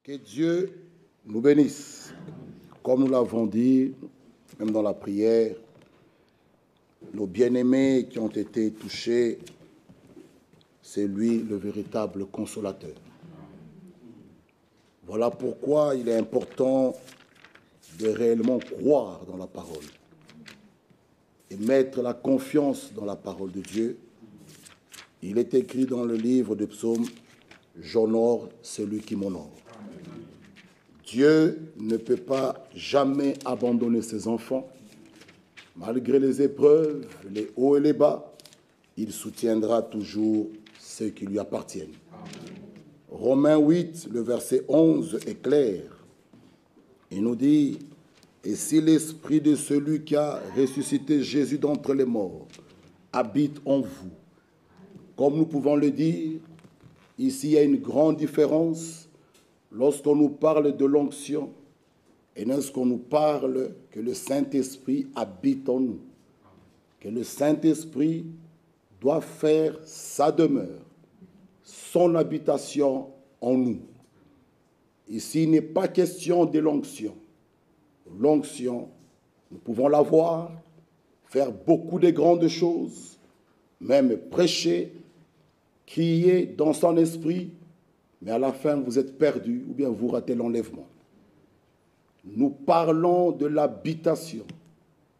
Que Dieu nous bénisse. Comme nous l'avons dit, même dans la prière, nos bien-aimés qui ont été touchés, c'est lui le véritable consolateur. Voilà pourquoi il est important de réellement croire dans la parole et mettre la confiance dans la parole de Dieu. Il est écrit dans le livre de Psaumes, « J'honore celui qui m'honore ». Dieu ne peut pas jamais abandonner ses enfants. Malgré les épreuves, les hauts et les bas, il soutiendra toujours ceux qui lui appartiennent. Romains 8, le verset 11 est clair. Il nous dit, « Et si l'esprit de celui qui a ressuscité Jésus d'entre les morts habite en vous », comme nous pouvons le dire, ici il y a une grande différence lorsqu'on nous parle de l'onction et lorsqu'on nous parle que le Saint-Esprit habite en nous, que le Saint-Esprit doit faire sa demeure, son habitation en nous. Ici, il n'est pas question de l'onction. L'onction, nous pouvons l'avoir, faire beaucoup de grandes choses, même prêcher, crier dans son esprit, mais à la fin, vous êtes perdu ou bien vous ratez l'enlèvement. Nous parlons de l'habitation,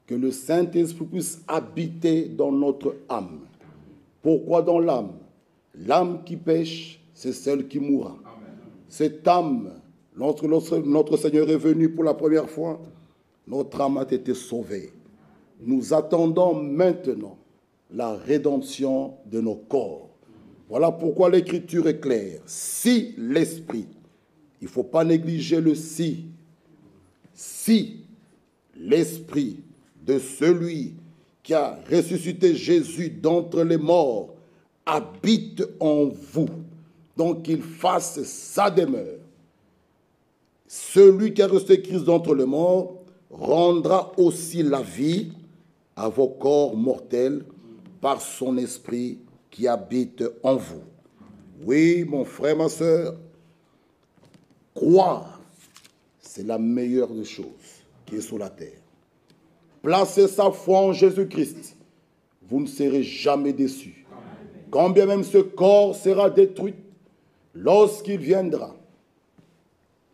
que le Saint-Esprit puisse habiter dans notre âme. Pourquoi dans l'âme? L'âme qui pêche, c'est celle qui mourra. Cette âme, lorsque notre Seigneur est venu pour la première fois, notre âme a été sauvée. Nous attendons maintenant la rédemption de nos corps. Voilà pourquoi l'Écriture est claire. Si l'Esprit, il ne faut pas négliger le si. Si l'Esprit de celui qui a ressuscité Jésus d'entre les morts habite en vous, donc qu'il fasse sa demeure. Celui qui a ressuscité Christ d'entre les morts rendra aussi la vie à vos corps mortels par son Esprit qui habite en vous. Oui, mon frère, ma soeur, croire, c'est la meilleure des choses qui est sur la terre. Placez sa foi en Jésus-Christ, vous ne serez jamais déçus. Quand bien même ce corps sera détruit, lorsqu'il viendra,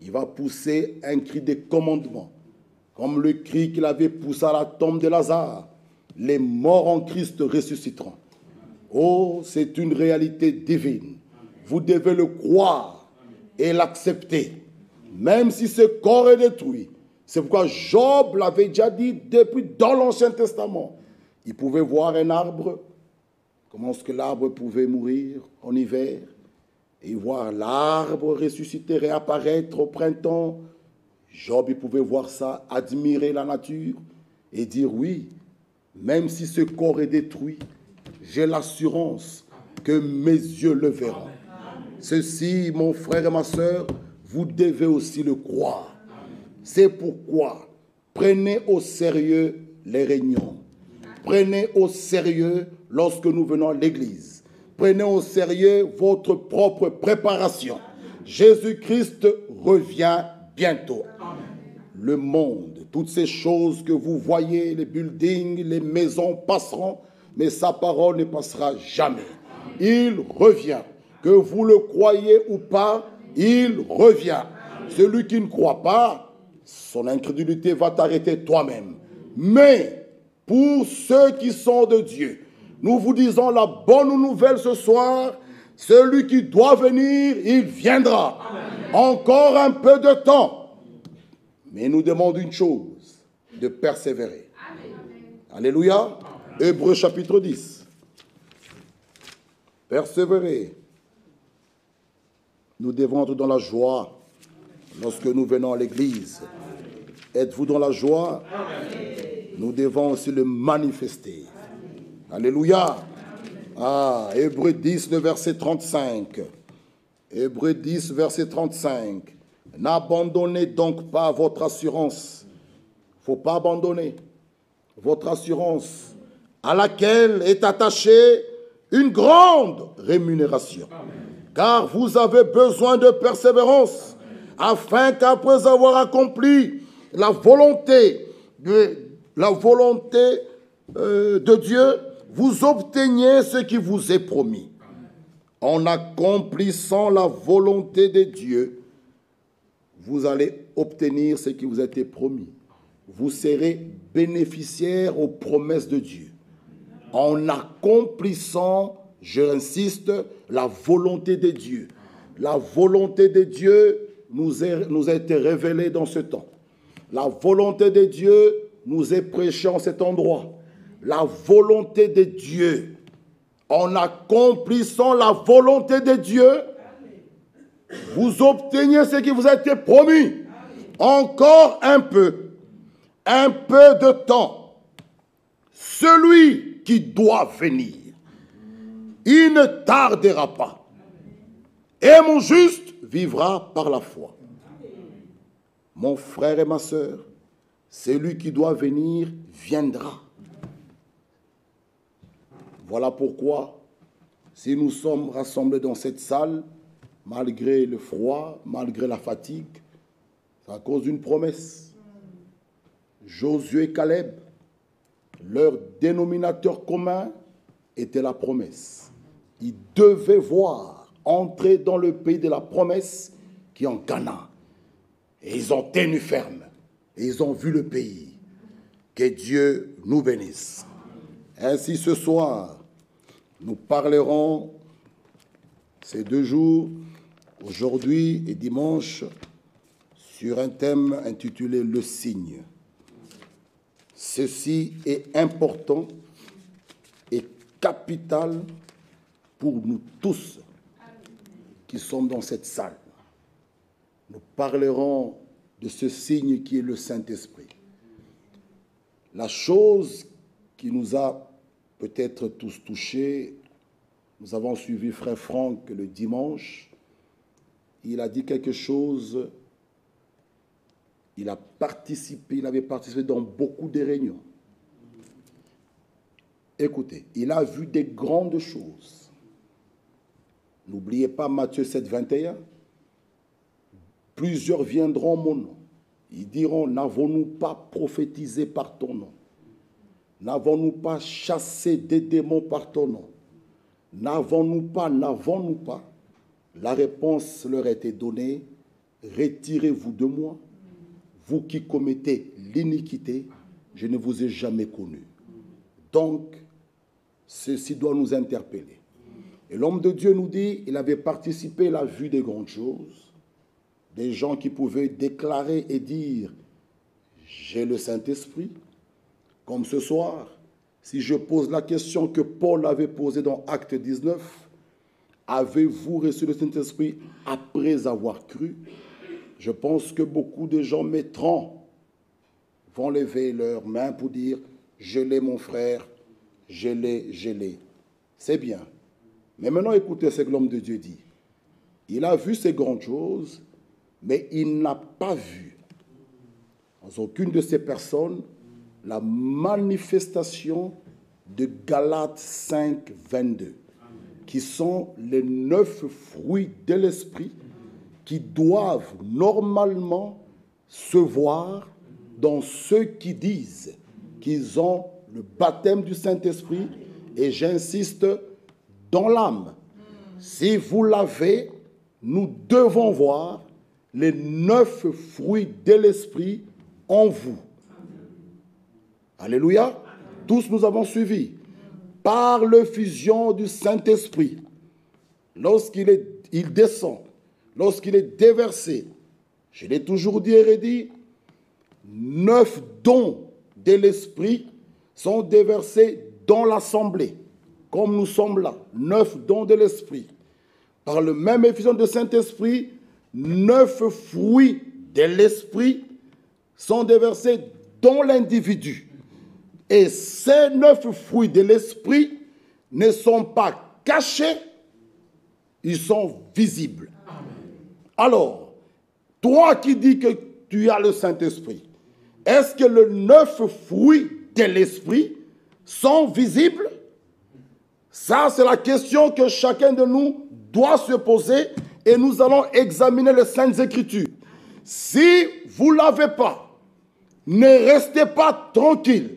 il va pousser un cri de commandement, comme le cri qu'il avait poussé à la tombe de Lazare. Les morts en Christ ressusciteront. Oh, c'est une réalité divine. Vous devez le croire et l'accepter, même si ce corps est détruit. C'est pourquoi Job l'avait déjà dit depuis dans l'Ancien Testament. Il pouvait voir un arbre, comment est-ce que l'arbre pouvait mourir en hiver, et voir l'arbre ressusciter, réapparaître au printemps. Job, il pouvait voir ça, admirer la nature et dire oui, même si ce corps est détruit, j'ai l'assurance que mes yeux le verront. Ceci, mon frère et ma soeur, vous devez aussi le croire. C'est pourquoi prenez au sérieux les réunions. Prenez au sérieux lorsque nous venons à l'église. Prenez au sérieux votre propre préparation. Jésus-Christ revient bientôt. Le monde, toutes ces choses que vous voyez, les buildings, les maisons passeront, mais sa parole ne passera jamais. Il revient. Que vous le croyez ou pas, il revient. Celui qui ne croit pas, son incrédulité va t'arrêter toi-même. Mais pour ceux qui sont de Dieu, nous vous disons la bonne nouvelle ce soir, celui qui doit venir, il viendra. Encore un peu de temps. Mais nous demandons une chose, de persévérer. Alléluia. Hébreux chapitre 10. Persévérer. Nous devons être dans la joie lorsque nous venons à l'église. Êtes-vous dans la joie? Nous devons aussi le manifester. Alléluia. Ah, Hébreux 10, le verset 35. Hébreux 10, verset 35. N'abandonnez donc pas votre assurance. Il ne faut pas abandonner votre assurance à laquelle est attachée une grande rémunération. Car vous avez besoin de persévérance afin qu'après avoir accompli la volonté de Dieu, vous obteniez ce qui vous est promis. En accomplissant la volonté de Dieu, vous allez obtenir ce qui vous a été promis. Vous serez bénéficiaire aux promesses de Dieu. En accomplissant, j'insiste, la volonté de Dieu. La volonté de Dieu nous a été révélée dans ce temps. La volonté de Dieu nous est prêchée en cet endroit. La volonté de Dieu. En accomplissant la volonté de Dieu, vous obteniez ce qui vous a été promis. Encore un peu de temps. Celui qui doit venir, il ne tardera pas. Et mon juste vivra par la foi. Mon frère et ma sœur, celui qui doit venir viendra. Voilà pourquoi, si nous sommes rassemblés dans cette salle, malgré le froid, malgré la fatigue, c'est à cause d'une promesse. Josué et Caleb, leur dénominateur commun était la promesse. Ils devaient voir entrer dans le pays de la promesse qui est en Canaan. Et ils ont tenu ferme. Et ils ont vu le pays. Que Dieu nous bénisse. Ainsi, ce soir, nous parlerons ces 2 jours, aujourd'hui et dimanche, sur un thème intitulé « Le signe ». Ceci est important et capital pour nous tous qui sommes dans cette salle. Nous parlerons de ce signe qui est le Saint-Esprit. La chose qui nous a peut-être tous touchés, nous avons suivi Frère Franck le dimanche, il a dit quelque chose, il avait participé dans beaucoup de réunions. Écoutez, il a vu des grandes choses. N'oubliez pas Matthieu 7, 21. Plusieurs viendront en mon nom. Ils diront, n'avons-nous pas prophétisé par ton nom? N'avons-nous pas chassé des démons par ton nom? N'avons-nous pas? La réponse leur a été donnée, retirez-vous de moi, vous qui commettez l'iniquité, je ne vous ai jamais connu. Donc, ceci doit nous interpeller. Et l'homme de Dieu nous dit, il avait participé, il a vu des grandes choses, des gens qui pouvaient déclarer et dire, j'ai le Saint-Esprit. Comme ce soir, si je pose la question que Paul avait posée dans Acte 19, avez-vous reçu le Saint-Esprit après avoir cru? Je pense que beaucoup de gens vont lever leurs mains pour dire, je l'ai mon frère, je l'ai. C'est bien. Mais maintenant, écoutez ce que l'homme de Dieu dit. Il a vu ces grandes choses, mais il n'a pas vu, dans aucune de ces personnes, la manifestation de Galates 5, 22, qui sont les 9 fruits de l'esprit qui doivent normalement se voir dans ceux qui disent qu'ils ont le baptême du Saint-Esprit, et j'insiste, dans l'âme. Si vous l'avez, nous devons voir les 9 fruits de l'esprit en vous. Alléluia. Tous nous avons suivi. Par l'effusion du Saint-Esprit, lorsqu'il descend, lorsqu'il est déversé, je l'ai toujours dit et redit, 9 dons de l'Esprit sont déversés dans l'assemblée, comme nous sommes là. 9 dons de l'Esprit. Par le même effusion du Saint-Esprit, 9 fruits de l'Esprit sont déversés dans l'individu. Et ces 9 fruits de l'Esprit ne sont pas cachés, ils sont visibles. Alors, toi qui dis que tu as le Saint-Esprit, est-ce que les 9 fruits de l'Esprit sont visibles? Ça, c'est la question que chacun de nous doit se poser, et nous allons examiner les Saintes Écritures. Si vous ne l'avez pas, ne restez pas tranquille.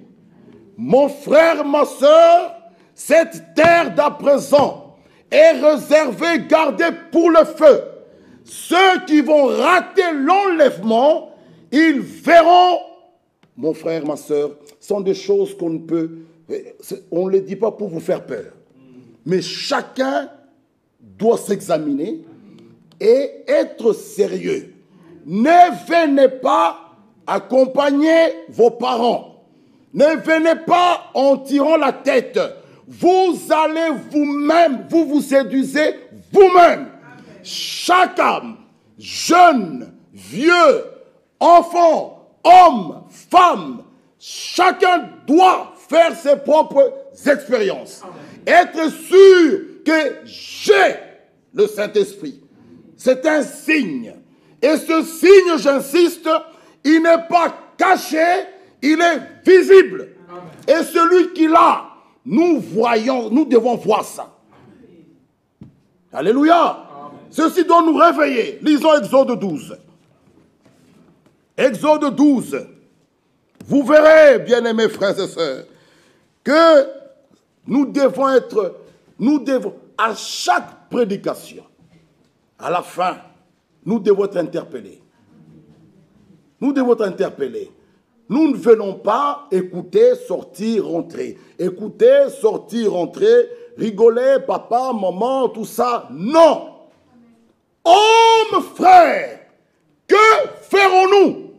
Mon frère, ma soeur, cette terre d'à présent est réservée, gardée pour le feu. Ceux qui vont rater l'enlèvement, ils verront, mon frère, ma soeur, sont des choses qu'on ne peut, on ne les dit pas pour vous faire peur. Mais chacun doit s'examiner et être sérieux. Ne venez pas accompagner vos parents. Ne venez pas en tirant la tête. Vous allez vous-même, vous vous séduisez vous-même. Chaque âme, jeune, vieux, enfant, homme, femme, chacun doit faire ses propres expériences. Être sûr que j'ai le Saint-Esprit. C'est un signe. Et ce signe, j'insiste, il n'est pas caché, il est visible. Et celui qui l'a, nous devons voir ça. Alléluia. Ceci doit nous réveiller. Lisons Exode 12. Exode 12. Vous verrez, bien-aimés frères et sœurs, que nous devons, à chaque prédication, à la fin, nous devons être interpellés. Nous devons être interpellés. Nous ne venons pas écouter, sortir, rentrer. Écouter, sortir, rentrer, rigoler, papa, maman, tout ça. Non. Hommes, frères, que ferons-nous?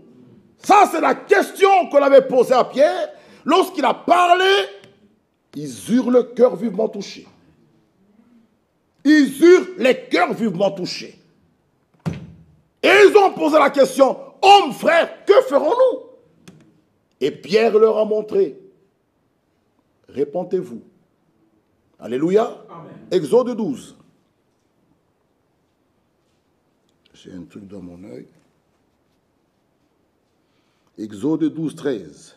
Ça, c'est la question qu'on avait posée à Pierre. Lorsqu'il a parlé, ils eurent le cœur vivement touché. Ils eurent les cœurs vivement touchés. Et ils ont posé la question, hommes, frères, que ferons-nous? Et Pierre leur a montré, répentez-vous. Alléluia. Amen. Exode 12. J'ai un truc dans mon œil. Exode 12, 13.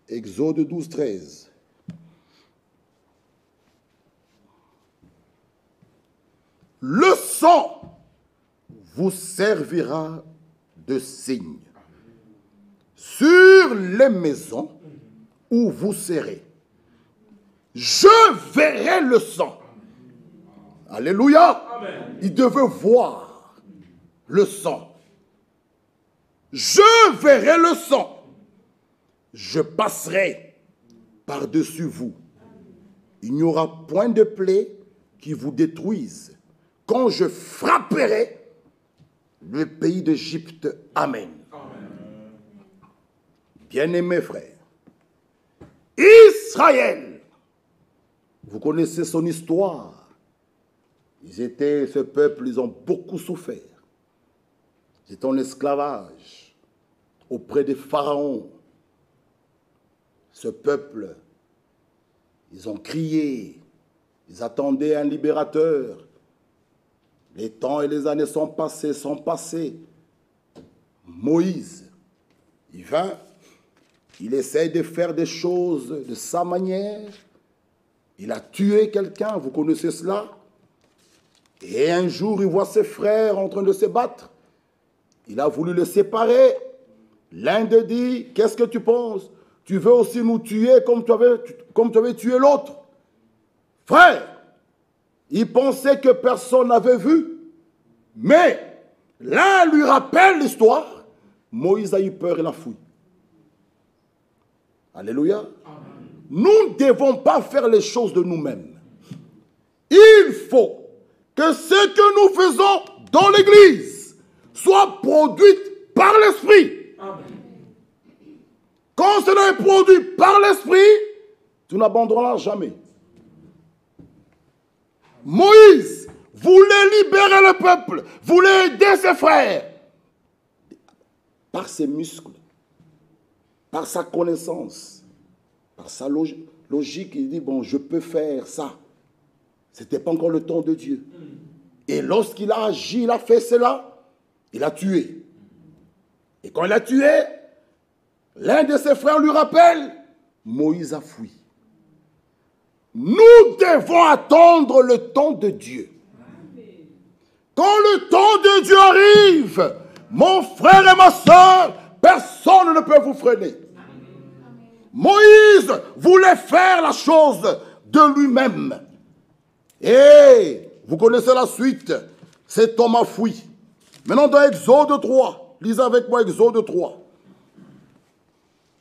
Exode 12, 13. Le sang vous servira de signe sur les maisons où vous serez. Je verrai le sang. Alléluia. Amen. Il devait voir le sang. Je verrai le sang. Je passerai par-dessus vous. Il n'y aura point de plaie qui vous détruise quand je frapperai le pays d'Égypte. Amen. Amen. Bien-aimés frères, Israël, vous connaissez son histoire. Ce peuple, ils ont beaucoup souffert. Ils étaient en esclavage auprès des pharaons. Ce peuple, ils ont crié, ils attendaient un libérateur. Les temps et les années sont passés. Moïse, il vint, il essaie de faire des choses de sa manière. Il a tué quelqu'un, vous connaissez cela? Et un jour, il voit ses frères en train de se battre. Il a voulu les séparer. L'un d'eux dit, qu'est-ce que tu penses? Tu veux aussi nous tuer comme tu avais tué l'autre? Frère, il pensait que personne n'avait vu. Mais l'un lui rappelle l'histoire. Moïse a eu peur et l'a fui. Alléluia. Amen. Nous ne devons pas faire les choses de nous-mêmes. Il faut que ce que nous faisons dans l'Église soit produit par l'Esprit. Amen. Quand cela est produit par l'Esprit, tu n'abandonneras jamais. Moïse voulait libérer le peuple, voulait aider ses frères. Par ses muscles, par sa connaissance, par sa logique, il dit, bon, je peux faire ça. Ce n'était pas encore le temps de Dieu. Et lorsqu'il a agi, il a fait cela, il a tué. Et quand il a tué, l'un de ses frères lui rappelle, Moïse a fui. Nous devons attendre le temps de Dieu. Quand le temps de Dieu arrive, mon frère et ma soeur, personne ne peut vous freiner. Moïse voulait faire la chose de lui-même. Et vous connaissez la suite. Cet homme a fui. Maintenant dans Exode 3, lisez avec moi Exode 3.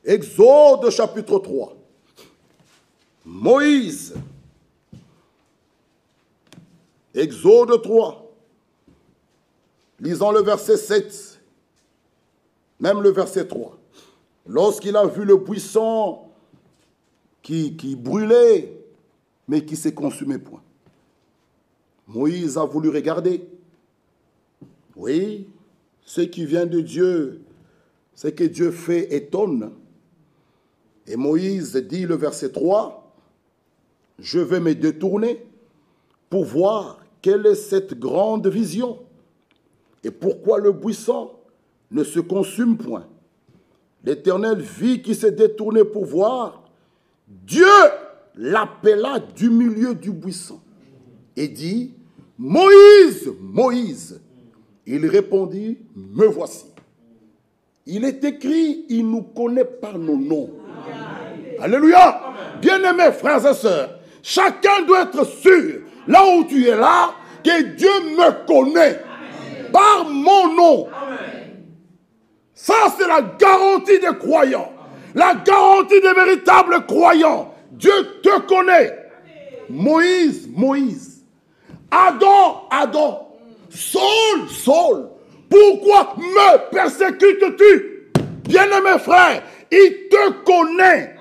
Exode chapitre 3. Moïse. Exode 3. Lisons le verset 7. Même le verset 3. Lorsqu'il a vu le buisson qui brûlait, mais qui ne s'est consumé point. Moïse a voulu regarder. Oui, ce qui vient de Dieu, ce que Dieu fait étonne. Et Moïse dit le verset 3, « Je vais me détourner pour voir quelle est cette grande vision et pourquoi le buisson ne se consume point. » L'Éternel vit qu'il s'est détourné pour voir. Dieu l'appela du milieu du buisson et dit, « Moïse, Moïse !» Il répondit, « Me voici. » Il est écrit, il nous connaît par nos noms. Alléluia. Bien-aimés frères et sœurs, chacun doit être sûr, là où tu es là, que Dieu me connaît par mon nom. Ça, c'est la garantie des croyants. La garantie des véritables croyants. Dieu te connaît. Moïse, Moïse. Adam, Adam. Saul, Saul. Pourquoi me persécutes-tu? Bien-aimé frère, il te connaît.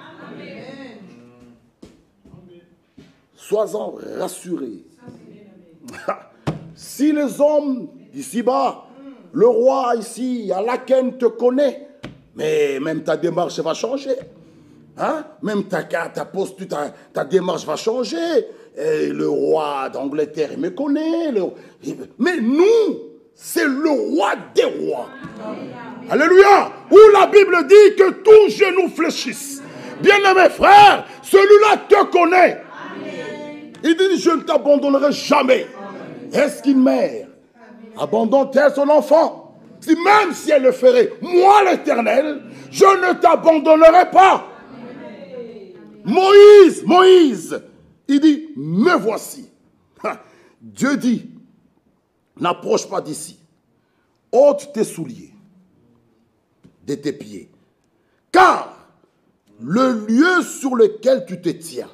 Sois-en rassurés. Si les hommes d'ici-bas, le roi ici, Alaken te connaît, mais même ta démarche va changer. Hein? Même ta posture, ta démarche va changer. Et le roi d'Angleterre, il me connaît. Mais nous, c'est le roi des rois. Alléluia. Où la Bible dit que tous genoux fléchissent. Bien-aimé frère, celui-là te connaît. Amen. Il dit, je ne t'abandonnerai jamais. Est-ce qu'une mère abandonne-t-elle son enfant? Même si elle le ferait, moi l'Éternel, je ne t'abandonnerai pas. Amen. Moïse, Moïse, il dit, me voici. Dieu dit, n'approche pas d'ici. Ôte tes souliers de tes pieds. Car le lieu sur lequel tu te tiens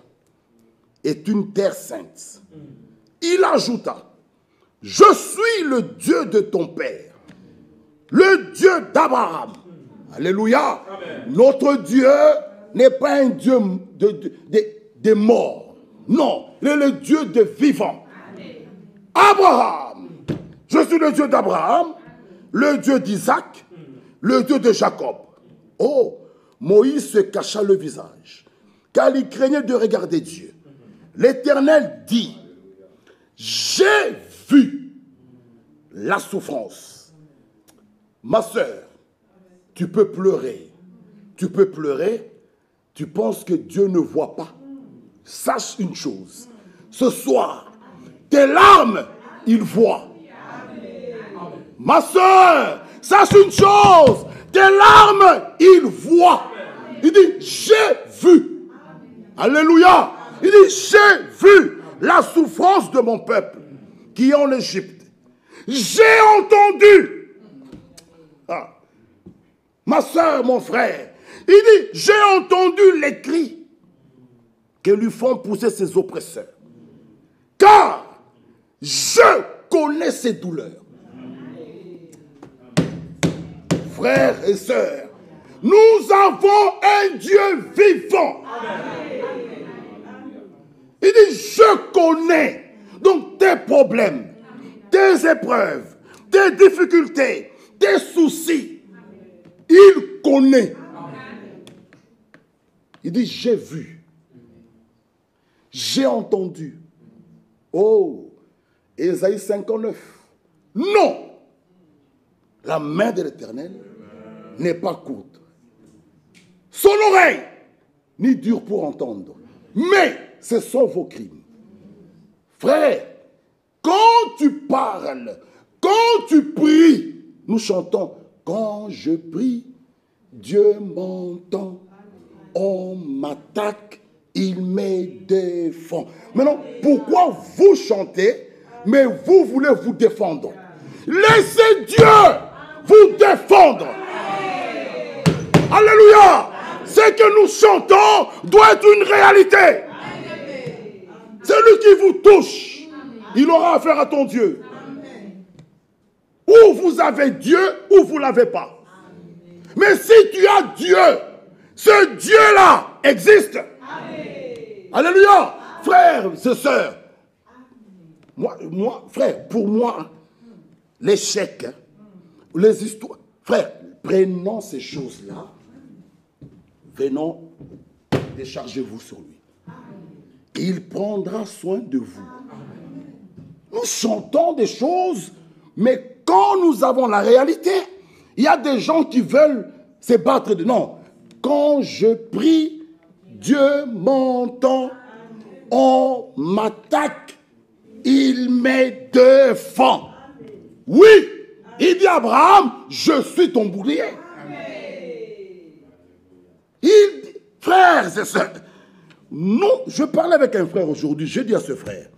est une terre sainte. Il ajouta, je suis le Dieu de ton père, le Dieu d'Abraham. Alléluia. Amen. Notre Dieu n'est pas un Dieu de morts. Non, il est le Dieu de vivants. Amen. Abraham, je suis le Dieu d'Abraham, le Dieu d'Isaac, le Dieu de Jacob. Oh, Moïse se cacha le visage, car il craignait de regarder Dieu. L'Éternel dit, j'ai vu la souffrance. Ma sœur, tu peux pleurer. Tu peux pleurer. Tu penses que Dieu ne voit pas. Sache une chose. Ce soir, tes larmes, il voit. Ma sœur, sache une chose. Tes larmes, il voit. Il dit, j'ai vu. Alléluia. Il dit, j'ai vu la souffrance de mon peuple qui est en Égypte. J'ai entendu. Ah. Ma soeur, mon frère, il dit, j'ai entendu les cris que lui font pousser ses oppresseurs. Car je connais ses douleurs. Frères et sœurs, nous avons un Dieu vivant. Il dit, je connais donc tes problèmes, tes épreuves, tes difficultés, tes soucis. Il connaît. Il dit, j'ai vu, j'ai entendu. Oh, Ésaïe 59. Non, la main de l'Éternel n'est pas courte. Son oreille ni dure pour entendre. Mais ce sont vos crimes. Frère, quand tu parles, quand tu pries, nous chantons, quand je prie, Dieu m'entend, on m'attaque, il me défend. Maintenant, pourquoi vous chantez, mais vous voulez vous défendre? Laissez Dieu vous défendre. Alléluia. Ce que nous chantons doit être une réalité. Celui qui vous touche, il aura affaire à ton Dieu. Ou vous avez Dieu, ou vous ne l'avez pas. Mais si tu as Dieu, ce Dieu-là existe. Alléluia. Frères et sœurs, frère, pour moi, l'échec, les histoires, frère, prenons ces choses-là, venons, déchargez-vous sur lui. Il prendra soin de vous. Nous chantons des choses, mais quand nous avons la réalité, il y a des gens qui veulent se battre. Non, quand je prie, Dieu m'entend, on m'attaque, il me défend. Oui, il dit à Abraham, je suis ton bouclier. Il dit, frères et sœurs, nous, je parlais avec un frère aujourd'hui, je dis à ce frère,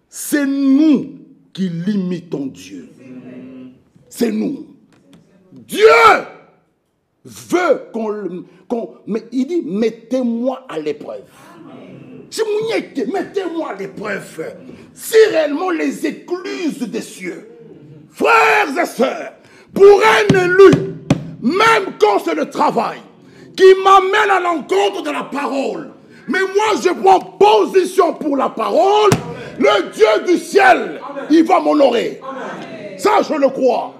c'est nous qui limitons Dieu. C'est nous. Dieu veut mais il dit, mettez-moi à l'épreuve. Mettez-moi à l'épreuve. Si réellement les écluses des cieux, frères et sœurs, pour un élu, même quand c'est le travail, qui m'amène à l'encontre de la parole, mais moi je prends position pour la parole, le Dieu du ciel, il va m'honorer. Ça, je le crois.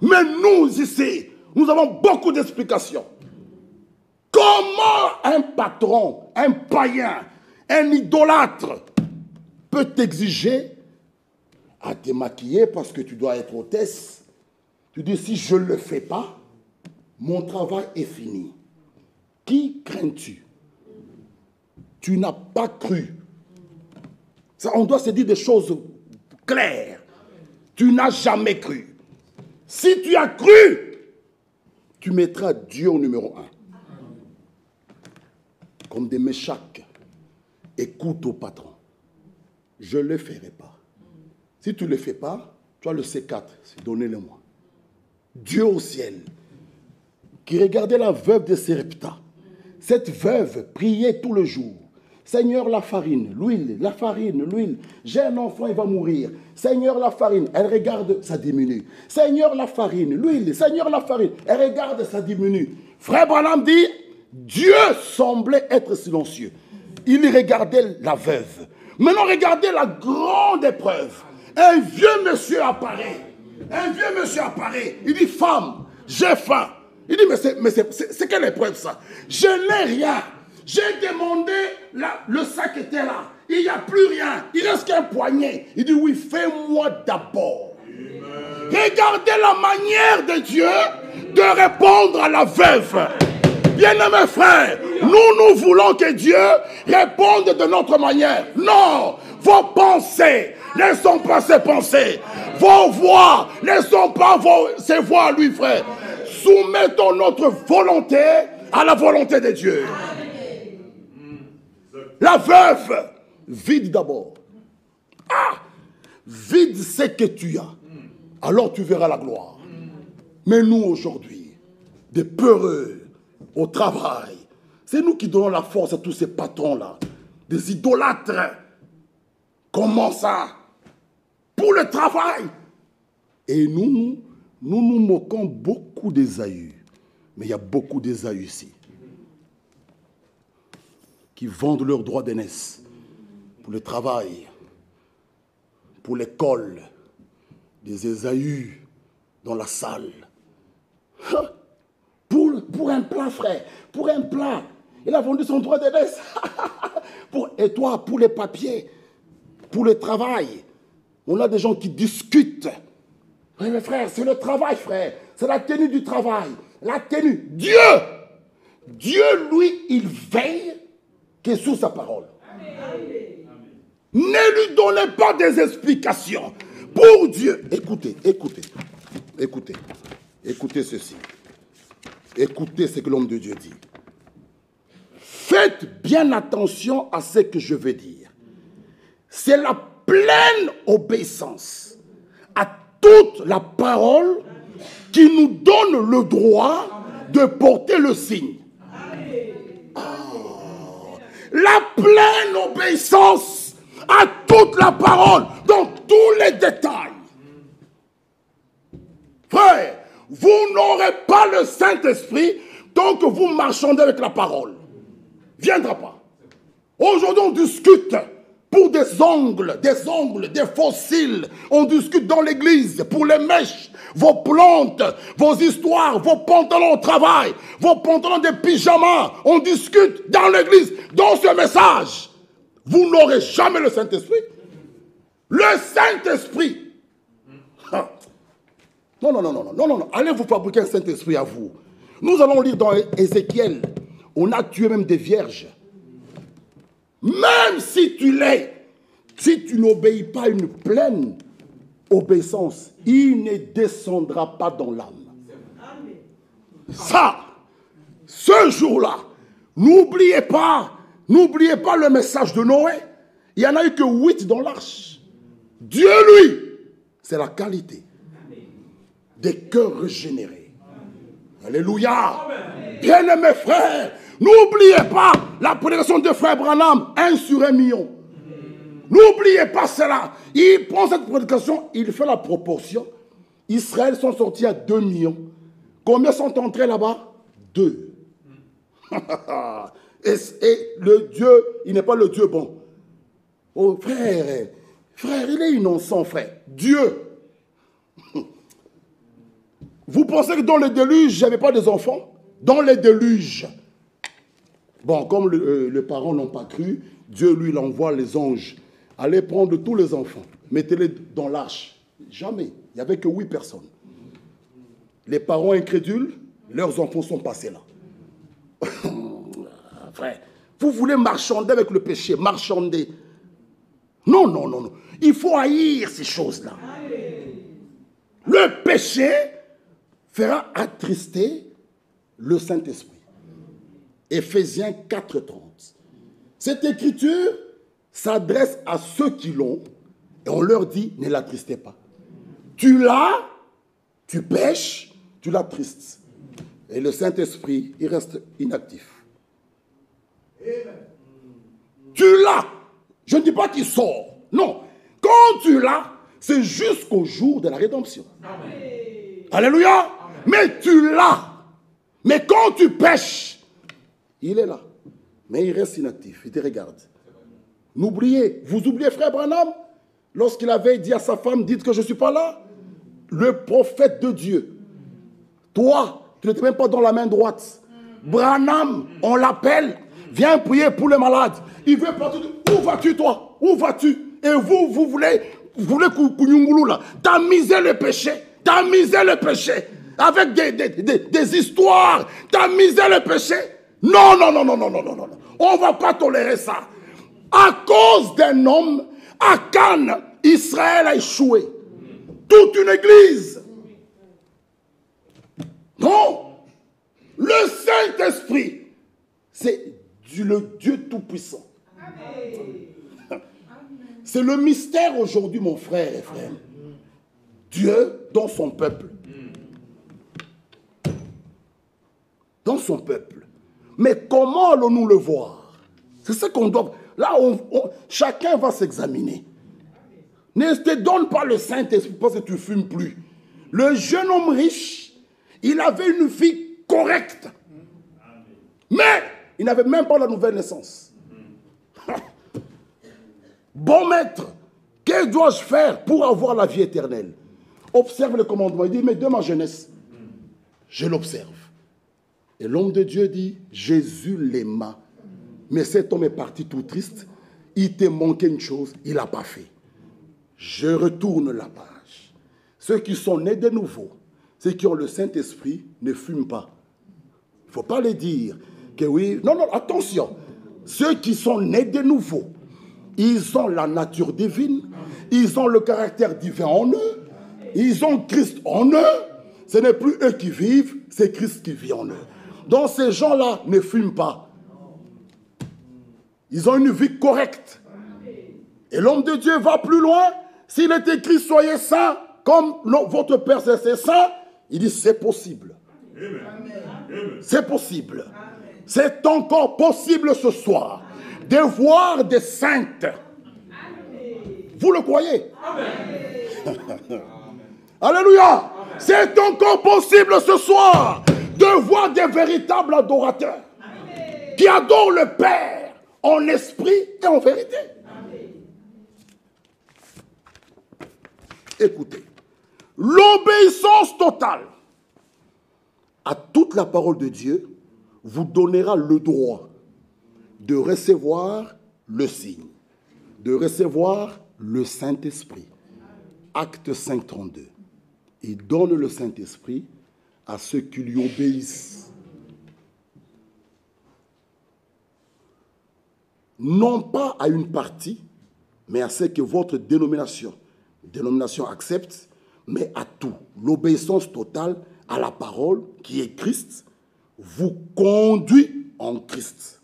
Mais nous, ici, nous avons beaucoup d'explications. Comment un patron, un païen, un idolâtre peut t'exiger à te maquiller parce que tu dois être hôtesse? Tu dis, si je ne le fais pas, mon travail est fini. Qui crains-tu? Tu n'as pas cru. Ça, on doit se dire des choses claires. Tu n'as jamais cru. Si tu as cru, tu mettras Dieu au numéro 1. Comme des Méchak. Écoute au patron. Je ne le ferai pas. Si tu ne le fais pas, tu as le C4. Donnez-le-moi. Dieu au ciel, qui regardait la veuve de Sarepta. Cette veuve priait tout le jour. Seigneur, la farine, l'huile, la farine, l'huile. J'ai un enfant, il va mourir. Seigneur, la farine. Elle regarde, ça diminue. Seigneur, la farine, l'huile. Seigneur, la farine. Elle regarde, ça diminue. Frère Branham dit, Dieu semblait être silencieux. Il regardait la veuve. Maintenant, regardez la grande épreuve. Un vieux monsieur apparaît. Un vieux monsieur apparaît. Il dit, femme, j'ai faim. Il dit, mais c'est quelle épreuve ça? Je n'ai rien. J'ai demandé, le sac était là. Il n'y a plus rien. Il reste qu'un poignet. Il dit, oui, fais-moi d'abord. Regardez la manière de Dieu de répondre à la veuve. Bien-aimés frères, nous voulons que Dieu réponde de notre manière. Non, vos pensées ne sont pas ses pensées. Vos voix ne sont pas ses voix, lui, frère. Soumettons notre volonté à la volonté de Dieu. La veuve, vide d'abord. Vide ce que tu as. Alors tu verras la gloire. Mais nous aujourd'hui, des peureux au travail, c'est nous qui donnons la force à tous ces patrons-là. Des idolâtres. Comment ça? Pour le travail. Et nous moquons beaucoup d'Ésaü. Mais il y a beaucoup d'Ésaü ici. Qui vendent leurs droits d'aînesse pour le travail, pour l'école, des Ésaü dans la salle. Pour un plat, frère, pour un plat. Il a vendu son droit d'aînesse. Et toi, pour les papiers, pour le travail. On a des gens qui discutent. Oui, mais frère, c'est le travail, frère. C'est la tenue du travail. La tenue. Dieu, lui, il veille que sur sa parole. Amen. Ne lui donnez pas des explications. Pour Dieu, écoutez, écoutez, écoutez, écoutez ceci. Écoutez ce que l'homme de Dieu dit. Faites bien attention à ce que je veux dire. C'est la pleine obéissance à toute la parole qui nous donne le droit de porter le signe. La pleine obéissance à toute la parole, dans tous les détails. Frère, vous n'aurez pas le Saint-Esprit tant que vous marchandez avec la parole. Viendra pas. Aujourd'hui, on discute pour des ongles, des fossiles. On discute dans l'église pour les mèches, vos plantes, vos histoires, vos pantalons au travail, vos pantalons de pyjama. On discute dans l'église, dans ce message. Vous n'aurez jamais le Saint-Esprit. Le Saint-Esprit. Non. Allez vous fabriquer un Saint-Esprit à vous. Nous allons lire dans Ézéchiel. On a tué même des vierges. Même si tu l'es, si tu n'obéis pas à une pleine obéissance, il ne descendra pas dans l'âme. Ça, ce jour-là, n'oubliez pas le message de Noé. Il n'y en a eu que 8 dans l'arche. Dieu, lui, c'est la qualité des cœurs régénérés. Alléluia. Bien-aimés frères, n'oubliez pas la prédication de frère Branham, 1 sur 1 million. N'oubliez pas cela. Il prend cette prédication, il fait la proportion. Israël sont sortis à 2 millions. Combien sont entrés là-bas? 2. Et le Dieu, il n'est pas le Dieu bon. Oh frère, il est innocent, frère. Dieu. Vous pensez que dans le déluge, il n'y avait pas des enfants? Dans les déluges. Bon, comme les parents n'ont pas cru, Dieu, lui, il envoie les anges. Allez prendre tous les enfants. Mettez-les dans l'arche. Jamais. Il n'y avait que 8 personnes. Les parents incrédules, leurs enfants sont passés là. Frère, vous voulez marchander avec le péché, marchander. Non. Il faut haïr ces choses-là. Le péché fera attrister le Saint-Esprit. Éphésiens 4:30. Cette écriture s'adresse à ceux qui l'ont et on leur dit, ne l'attristez pas. Tu l'as, tu pêches, tu l'attristes. Et le Saint-Esprit, il reste inactif. Tu l'as. Je ne dis pas qu'il sort. Non. Quand tu l'as, c'est jusqu'au jour de la rédemption. Amen. Alléluia. Amen. Mais tu l'as. Mais quand tu pêches, il est là. Mais il reste inactif. Il te regarde. Vous oubliez frère Branham, lorsqu'il avait dit à sa femme, dites que je ne suis pas là. Le prophète de Dieu. Toi, tu n'étais même pas dans la main droite. Branham, on l'appelle. Viens prier pour les malades. Il veut partir. Où vas-tu, toi? Où vas-tu? Et vous voulez Kounyungulu là. Tamiser le péché. Tamiser le péché. Avec des histoires. Tamiser le péché. Non. On ne va pas tolérer ça. À cause d'un homme, à Cannes, Israël a échoué. Toute une église. Non. Le Saint-Esprit, c'est le Dieu Tout-Puissant. C'est le mystère aujourd'hui, mon frère et frère. Dieu dans son peuple. Dans son peuple. Mais comment allons-nous le voir? C'est ça qu'on doit... Là, chacun va s'examiner. Ne te donne pas le Saint-Esprit parce que tu ne fumes plus. Le jeune homme riche, il avait une vie correcte. Mais il n'avait même pas la nouvelle naissance. Bon maître, que dois-je faire pour avoir la vie éternelle? Observe le commandement. Il dit, mais de ma jeunesse, je l'observe. Et l'homme de Dieu dit, Jésus l'aima. Mais cet homme est parti tout triste. Il te manquait une chose, il n'a pas fait. Je retourne la page. Ceux qui sont nés de nouveau, ceux qui ont le Saint-Esprit, ne fument pas. Il ne faut pas les dire que oui. Non, attention. Ceux qui sont nés de nouveau, Ils ont la nature divine. Ils ont le caractère divin en eux. Ils ont Christ en eux. Ce n'est plus eux qui vivent, c'est Christ qui vit en eux. Donc ces gens-là ne fument pas. Ils ont une vie correcte. Et l'homme de Dieu va plus loin. S'il est écrit, soyez saints, comme votre Père c'est saint, il dit, c'est possible. C'est possible. C'est encore possible ce soir de voir des saintes. Vous le croyez? Alléluia. C'est encore possible ce soir de voir des véritables adorateurs qui adorent le Père en esprit et en vérité. Écoutez, l'obéissance totale à toute la parole de Dieu vous donnera le droit de recevoir le signe, de recevoir le Saint-Esprit. Acte 5, 32. Il donne le Saint-Esprit à ceux qui lui obéissent. Non pas à une partie, mais à ce que votre dénomination accepte, mais à tout. L'obéissance totale à la parole qui est Christ vous conduit en Christ.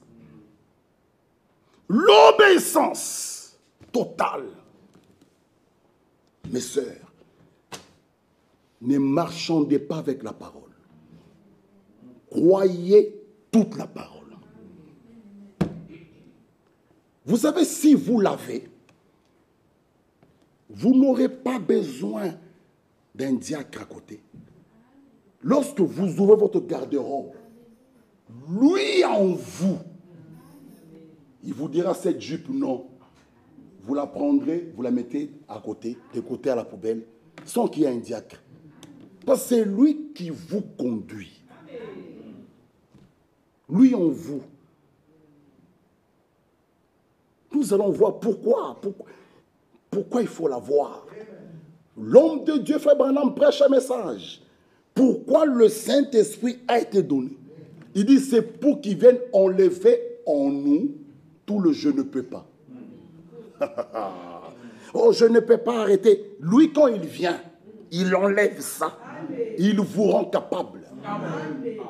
L'obéissance totale. Mes sœurs, ne marchandez pas avec la parole. Croyez toute la parole. Vous savez, si vous l'avez, vous n'aurez pas besoin d'un diacre à côté. Lorsque vous ouvrez votre garde-robe, lui en vous, il vous dira cette jupe, non. Vous la prendrez, vous la mettez à côté, de côté à la poubelle, sans qu'il y ait un diacre. Parce que c'est lui qui vous conduit. Lui en vous. Nous allons voir pourquoi il faut la voir. L'homme de Dieu, Frère Branham, prêche un message. Pourquoi le Saint-Esprit a été donné? Il dit, c'est pour qu'il vienne enlever en nous tout le je ne peux pas. Oh, je ne peux pas arrêter. Lui, quand il vient, il enlève ça. Il vous rend capable.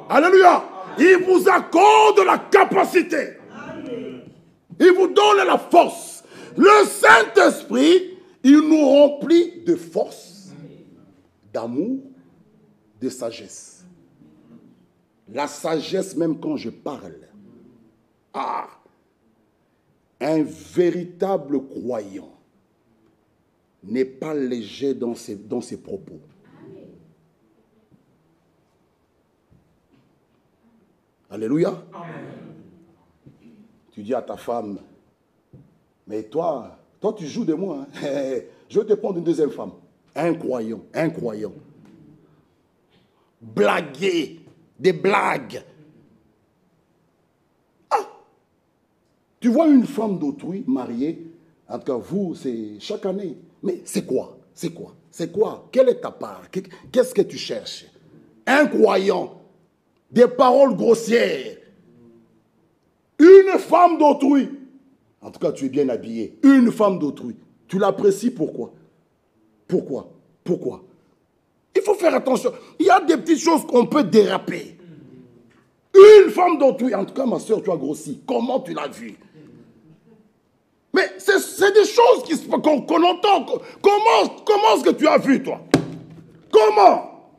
Alléluia. Il vous accorde la capacité. Il vous donne la force. Le Saint-Esprit, il nous remplit de force, d'amour, de sagesse. La sagesse, même quand je parle. Un véritable croyant n'est pas léger dans ses propos. Alléluia. Amen. Tu dis à ta femme, mais toi tu joues de moi. Hein? Je vais te prendre une deuxième femme. Un croyant. Blaguer, des blagues. Tu vois une femme d'autrui mariée, en tout cas vous, c'est chaque année. Mais c'est quoi? Quelle est ta part? Qu'est-ce que tu cherches? Un croyant, des paroles grossières. Une femme d'autrui. En tout cas, tu es bien habillé. Une femme d'autrui. Tu l'apprécies pourquoi? Pourquoi? Il faut faire attention. Il y a des petites choses qu'on peut déraper. Une femme d'autrui. En tout cas, ma soeur, tu as grossi. Comment tu l'as vu? Mais c'est des choses qu'on entend. Comment est-ce que tu as vu, toi? Comment?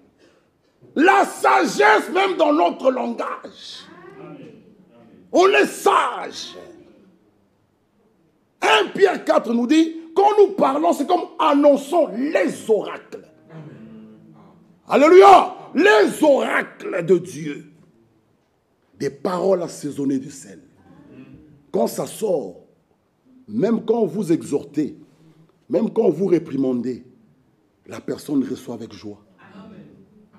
La sagesse, même dans notre langage. On est sage. 1 Pierre 4 nous dit, quand nous parlons, c'est comme annonçons les oracles. Alléluia. Les oracles de Dieu. Des paroles assaisonnées de sel. Quand ça sort, même quand vous exhortez, même quand vous réprimandez, la personne reçoit avec joie.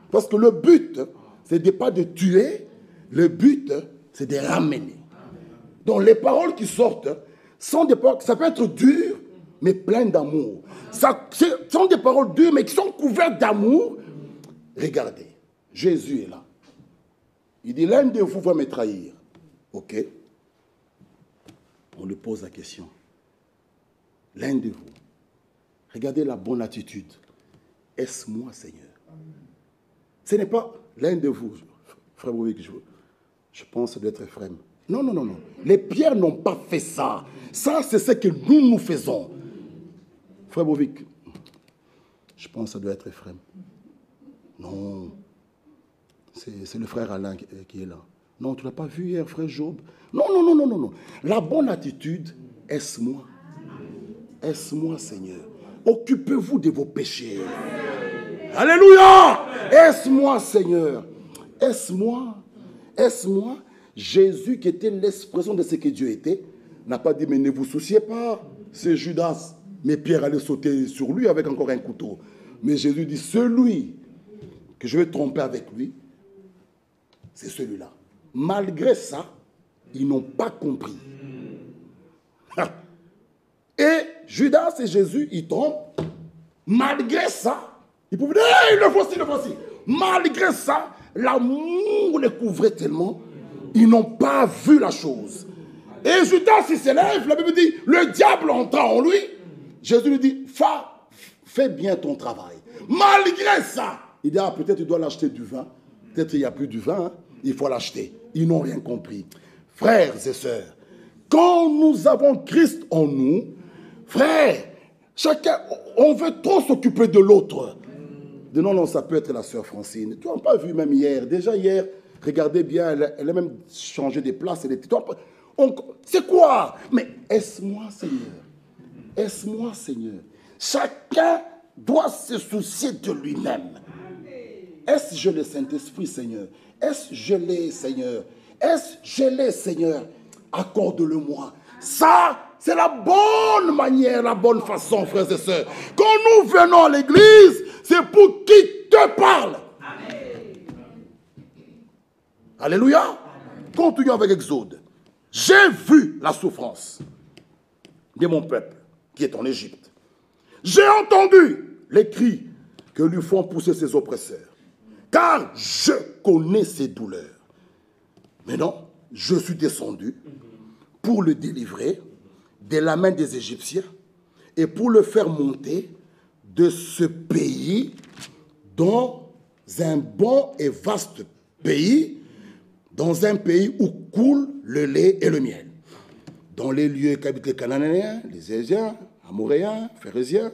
Parce que le but, ce n'est pas de tuer, le but, c'est de ramener. Donc les paroles qui sortent sont des paroles, ça peut être dur, mais plein d'amour. Ça sont des paroles dures, mais qui sont couvertes d'amour. Regardez, Jésus est là. Il dit, l'un de vous va me trahir. Ok. On lui pose la question. l'un de vous, regardez la bonne attitude. Est-ce moi, Seigneur? Ce n'est pas l'un de vous, frère Bovic, je pense d'être Ephraim. Non, non, non, non. Les pierres n'ont pas fait ça. Ça, c'est ce que nous faisons. Frère Bovic, je pense que ça doit être Ephraim. Non. C'est le frère Alain qui est là. Non, tu ne l'as pas vu hier, frère Job? Non, non, non, non, non, non. La bonne attitude, est-ce moi? Est-ce moi, Seigneur? Occupez-vous de vos péchés. Alléluia! Est-ce moi, Seigneur? Est-ce moi? Est-ce moi? Jésus, qui était l'expression de ce que Dieu était, n'a pas dit, mais ne vous souciez pas, c'est Judas. Mais Pierre allait sauter sur lui avec encore un couteau. Mais Jésus dit, celui que je vais tromper avec lui, c'est celui-là. Malgré ça, ils n'ont pas compris. Et Judas et Jésus, ils trompent. Malgré ça, ils pouvaient dire, hey, le voici, le voici. Malgré ça, l'amour les couvrait tellement, ils n'ont pas vu la chose. Et Judas, il s'élève, la Bible dit, le diable entra en lui. Jésus lui dit, fais bien ton travail. Malgré ça, il dit, ah, peut-être tu dois l'acheter du vin. Peut-être qu'il n'y a plus du vin, hein. Il faut l'acheter. Ils n'ont rien compris. Frères et sœurs, quand nous avons Christ en nous, frères, chacun, on veut trop s'occuper de l'autre. Non, non, ça peut être la sœur Francine. Tu n'as pas vu même hier. Déjà hier, regardez bien, elle a même changé de place. C'est quoi? Mais est-ce moi, Seigneur? Est-ce moi, Seigneur? Chacun doit se soucier de lui-même. Est-ce je l'ai, Saint-Esprit, Seigneur? Est-ce je l'ai, Seigneur? Est-ce je l'ai, Seigneur? Accorde-le-moi. Ça, c'est la bonne manière, la bonne façon, frères et sœurs. Quand nous venons à l'église, c'est pour qui te parle. Amen. Alléluia. Continuons avec Exode. J'ai vu la souffrance de mon peuple qui est en Égypte. J'ai entendu les cris que lui font pousser ses oppresseurs. Car je connais ses douleurs. Maintenant, je suis descendu pour le délivrer de la main des Égyptiens et pour le faire monter de ce pays dans un bon et vaste pays, dans un pays où coule le lait et le miel, dans les lieux qu'habitent les Cananéens, les Éziens, Amoréens, Phérésiens.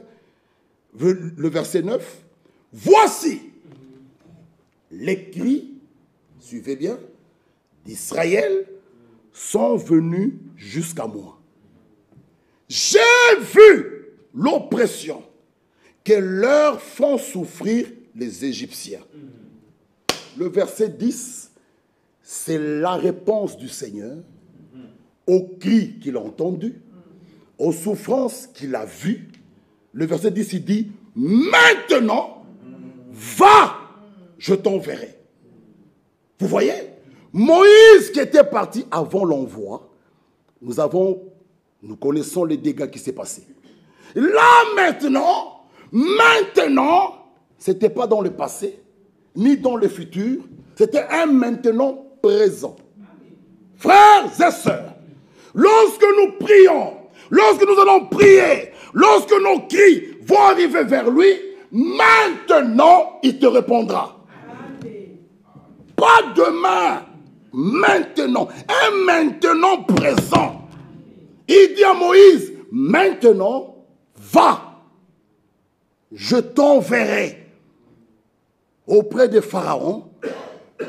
Le verset 9, voici les cris, suivez bien, d'Israël sont venus jusqu'à moi. J'ai vu l'oppression que leur font souffrir les Égyptiens. Le verset 10, c'est la réponse du Seigneur aux cris qu'il a entendus, aux souffrances qu'il a vues. Le verset 10, il dit, maintenant, va, je t'enverrai. Vous voyez, Moïse qui était parti avant l'envoi, nous connaissons les dégâts qui s'est passé. Là maintenant, ce n'était pas dans le passé, ni dans le futur, c'était un maintenant présent. Frères et sœurs, lorsque nous prions, lorsque nous allons prier, lorsque nos cris vont arriver vers lui, maintenant il te répondra. Pas demain, maintenant, un maintenant présent. Il dit à Moïse, maintenant, va, je t'enverrai auprès de Pharaon,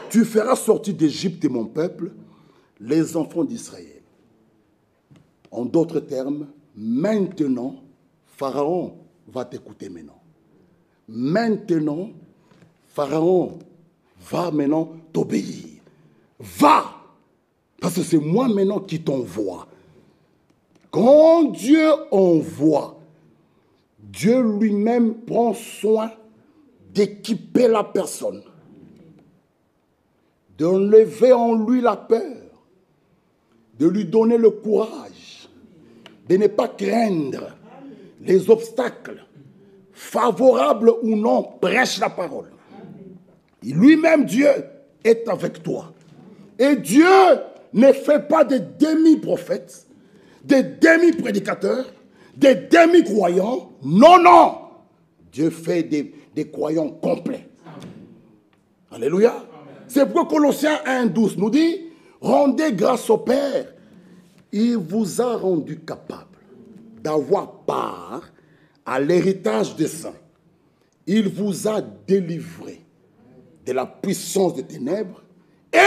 tu feras sortir d'Égypte mon peuple, les enfants d'Israël. En d'autres termes, maintenant, Pharaon va t'écouter maintenant. Maintenant, Pharaon va maintenant t'obéir. Va, parce que c'est moi maintenant qui t'envoie. Quand Dieu envoie, Dieu lui-même prend soin d'équiper la personne, d'enlever en lui la peur, de lui donner le courage, de ne pas craindre les obstacles, favorables ou non, prêche la parole. Lui-même, Dieu est avec toi. Et Dieu ne fait pas des demi-prophètes, des demi-prédicateurs, des demi-croyants. Non, non. Dieu fait des croyants complets. Alléluia. C'est pourquoi Colossiens 1,12 nous dit, rendez grâce au Père. Il vous a rendu capable d'avoir part à l'héritage des saints. Il vous a délivré de la puissance des ténèbres et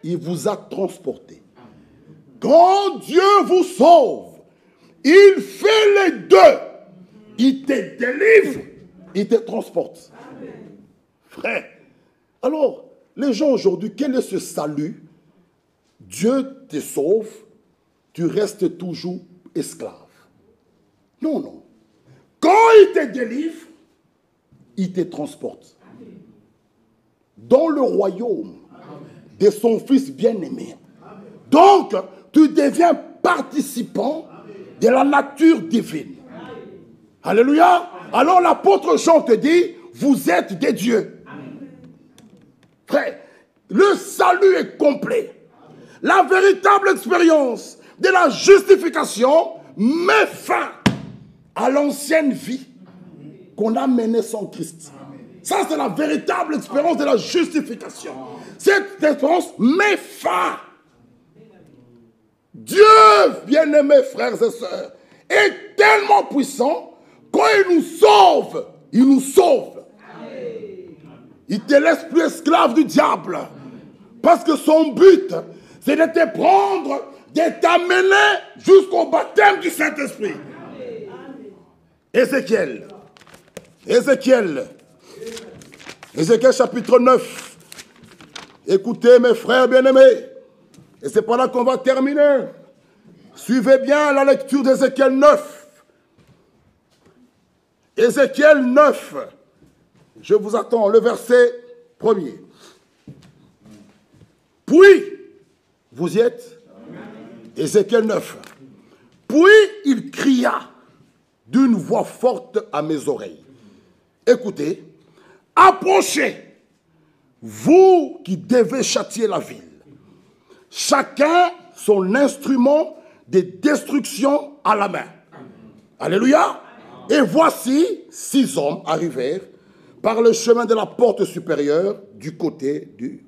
il vous a transporté. Quand Dieu vous sauve, il fait les deux. Il te délivre, il te transporte. Frère, alors, les gens aujourd'hui, quel est ce salut? Dieu te sauve, tu restes toujours esclave. Non, non. Quand il te délivre, il te transporte dans le royaume de son Fils bien-aimé. Donc, tu deviens participant de la nature divine. Alléluia. Alors l'apôtre Jean te dit, vous êtes des dieux. Frère, le salut est complet. La véritable expérience de la justification met fin à l'ancienne vie qu'on a menée sans Christ. Ça, c'est la véritable expérience de la justification. Cette expérience met fin. Dieu, bien-aimés frères et sœurs, est tellement puissant, quand il nous sauve, il nous sauve. Il ne te laisse plus esclave du diable. Parce que son but, c'est de te prendre, de t'amener jusqu'au baptême du Saint-Esprit. Ézéchiel chapitre 9. Écoutez mes frères bien-aimés. Et c'est par là qu'on va terminer. Suivez bien la lecture d'Ézéchiel 9. Ézéchiel 9. Je vous attends, le verset 1er. Puis, vous y êtes? Ézéchiel 9. Puis il cria d'une voix forte à mes oreilles. Écoutez, approchez, vous qui devez châtier la ville. Chacun son instrument de destruction à la main. Alléluia. Et voici 6 hommes arrivèrent par le chemin de la porte supérieure du côté du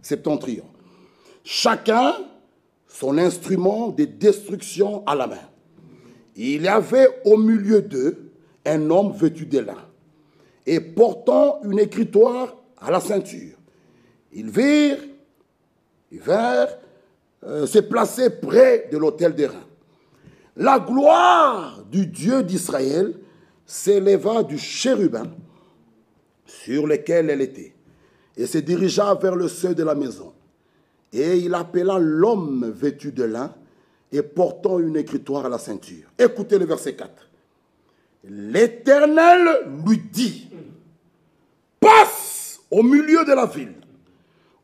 septentrion. Chacun son instrument de destruction à la main. Il y avait au milieu d'eux un homme vêtu de lin et portant une écritoire à la ceinture. Ils vinrent se placer près de l'autel d'airain. La gloire du Dieu d'Israël s'éleva du chérubin sur lequel elle était et se dirigea vers le seuil de la maison. Et il appela l'homme vêtu de lin et portant une écritoire à la ceinture. Écoutez le verset 4. L'Éternel lui dit, passe au milieu de la ville,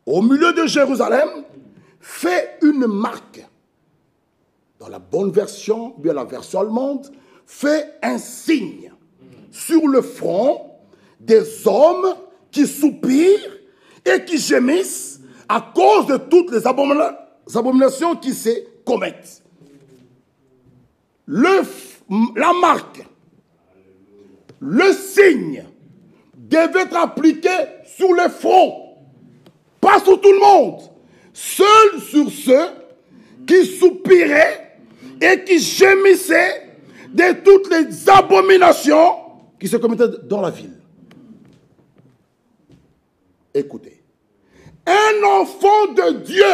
au milieu de Jérusalem, fais une marque. Dans la bonne version, bien la version allemande, fais un signe sur le front des hommes qui soupirent et qui gémissent à cause de toutes les abominations qui se commettent. La marque, le signe devait être appliqué sur le front, pas sur tout le monde, seul sur ceux qui soupiraient et qui gémissaient de toutes les abominations qui se commettaient dans la ville. Écoutez, un enfant de Dieu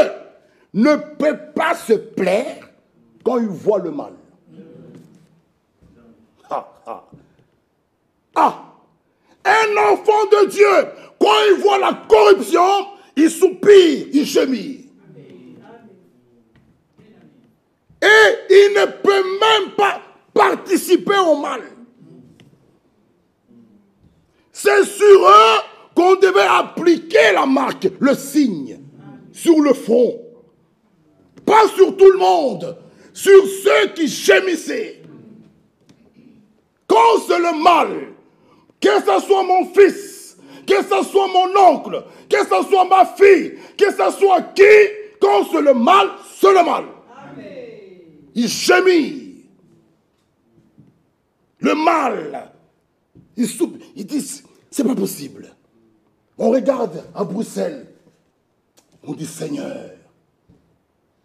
ne peut pas se plaire quand il voit le mal. Un enfant de Dieu, quand il voit la corruption, il soupire, il gémit. Et il ne peut même pas participer au mal. C'est sur eux qu'on devait appliquer la marque, le signe, sur le front. Pas sur tout le monde, sur ceux qui gémissaient. Quand c'est le mal, que ce soit mon fils, que ce soit mon oncle, que ce soit ma fille, que ce soit qui, quand c'est le mal, c'est le mal. Amen. Il gémit. le mal. Ils disent, c'est pas possible. On regarde à Bruxelles, on dit, Seigneur,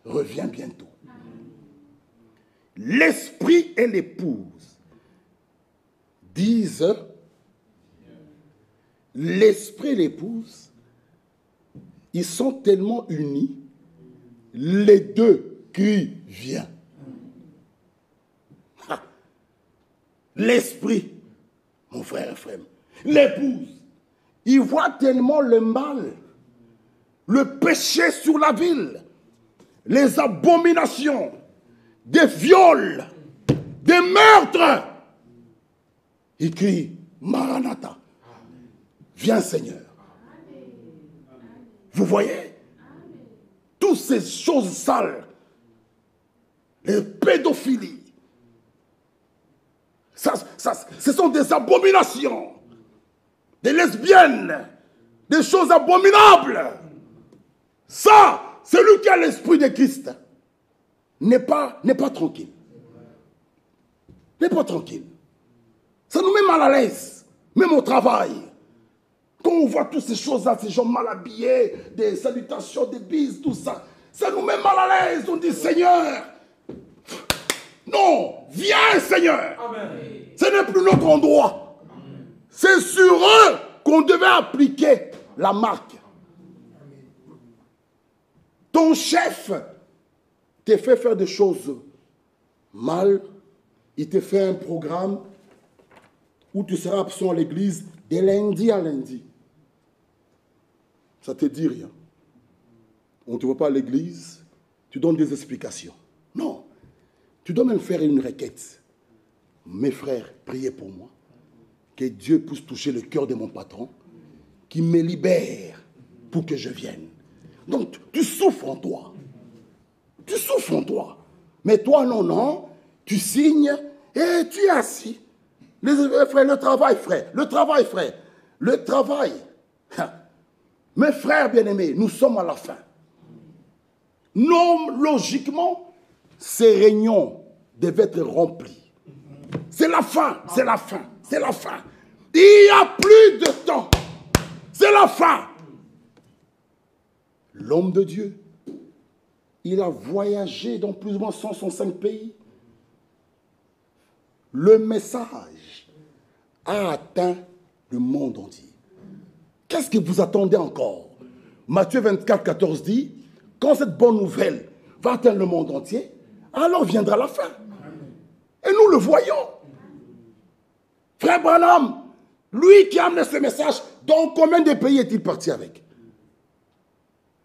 reviens bientôt. L'esprit et l'épouse disent, l'esprit et l'épouse, ils sont tellement unis, les deux crient, viens. L'esprit, mon frère Ephraim, l'épouse, il voit tellement le mal, le péché sur la ville, les abominations, des viols, des meurtres. Il crie, Maranatha, viens Seigneur. Vous voyez, toutes ces choses sales, les pédophilies, ce sont des abominations, des lesbiennes, des choses abominables. Ça, celui qui a l'esprit de Christ n'est pas tranquille. N'est pas tranquille. Ça nous met mal à l'aise, même au travail. Quand on voit toutes ces choses-là, ces gens mal habillés, des salutations, des bises, tout ça, ça nous met mal à l'aise. On dit, Seigneur, non, viens Seigneur. Amen. Ce n'est plus notre endroit. C'est sur eux qu'on devait appliquer la marque. Ton chef te fait faire des choses mal. Il te fait un programme où tu seras absent à l'église de lundi à lundi. Ça ne te dit rien. On ne te voit pas à l'église, tu donnes des explications. Non. Tu dois même faire une requête. Mes frères, priez pour moi. Que Dieu puisse toucher le cœur de mon patron, qui me libère pour que je vienne. Donc, tu souffres en toi. Tu souffres en toi. Mais toi, non, tu signes et tu es assis. Frère, le travail, frère. Le travail, frère. Le travail. Mes frères bien-aimés, nous sommes à la fin. Non, logiquement, ces réunions devaient être remplies. C'est la fin, c'est la fin, c'est la fin. Il n'y a plus de temps. C'est la fin. L'homme de Dieu, il a voyagé dans plus ou moins 165 pays. Le message a atteint le monde entier. Qu'est-ce que vous attendez encore? Matthieu 24, 14 dit, quand cette bonne nouvelle va atteindre le monde entier, alors viendra la fin. Et nous le voyons. Frère Branham, lui qui a amené ce message, dans combien de pays est-il parti avec?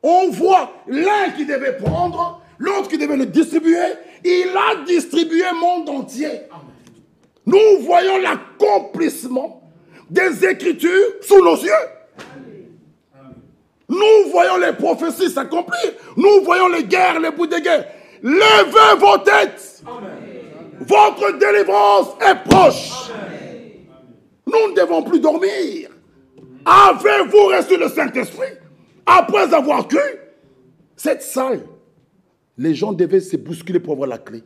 On voit l'un qui devait prendre, l'autre qui devait le distribuer. Il a distribué le monde entier. Nous voyons l'accomplissement des Écritures sous nos yeux. Nous voyons les prophéties s'accomplir. Nous voyons les guerres, les bouts de guerre. Levez vos têtes. Amen. Votre délivrance est proche. Amen. Nous ne devons plus dormir. Avez-vous reçu le Saint-Esprit après avoir cru? Cette salle, les gens devaient se bousculer pour avoir la clé.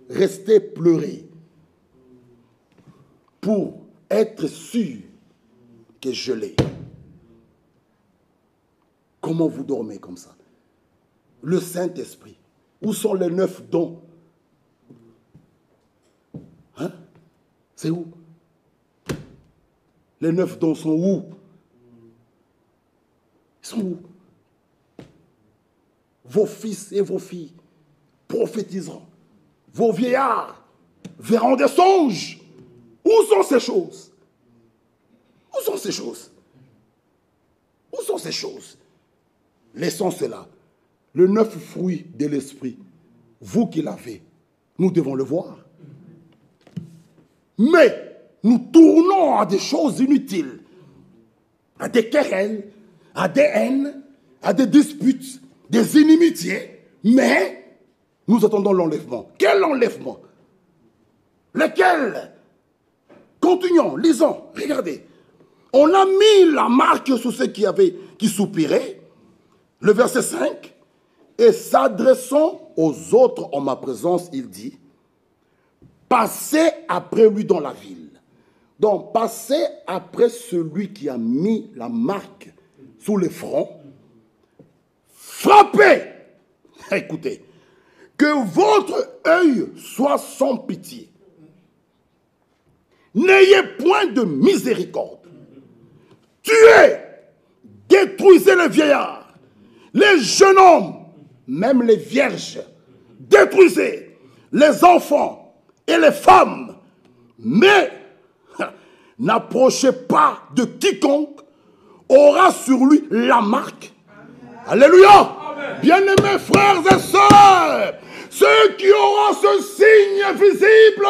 Rester pleurer. Pour être sûr que je l'ai. Comment vous dormez comme ça? Le Saint-Esprit. Où sont les 9 dons? Hein? C'est où? Les 9 dons sont où? Ils sont où? Vos fils et vos filles prophétiseront. Vos vieillards verront des songes. Où sont ces choses? Où sont ces choses? Où sont ces choses? Laissons cela. Le 9 fruit de l'esprit, vous qui l'avez, nous devons le voir. Mais nous tournons à des choses inutiles, à des querelles, à des haines, à des disputes, des inimitiés, mais nous attendons l'enlèvement. Quel enlèvement? Lequel? Continuons, lisons, regardez. On a mis la marque sur ceux qui soupiraient. Le verset 5. Et s'adressant aux autres en ma présence, il dit, passez après lui dans la ville. Donc, passez après celui qui a mis la marque sous le front. Frappez. Écoutez, que votre œil soit sans pitié. N'ayez point de miséricorde. Tuez, détruisez les vieillards, les jeunes hommes, même les vierges. Détruisez les enfants et les femmes. Mais n'approchez pas de quiconque aura sur lui la marque. Alléluia. Bien-aimés frères et sœurs, ceux qui auront ce signe visible,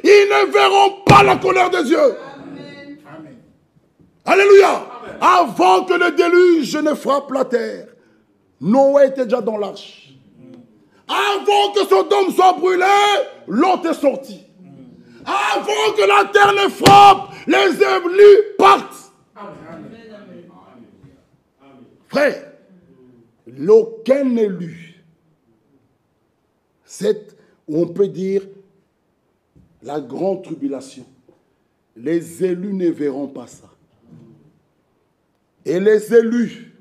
ils ne verront pas la colère de Dieu. Amen. Amen. Alléluia. Amen. Avant que le déluge ne frappe la terre, Noé était déjà dans l'arche. Avant que Sodome soit brûlée, Lot est sorti. Avant que la terre ne frappe, les élus partent. Amen. Frère, aucun élu, on peut dire la grande tribulation, les élus ne verront pas ça. Et les élus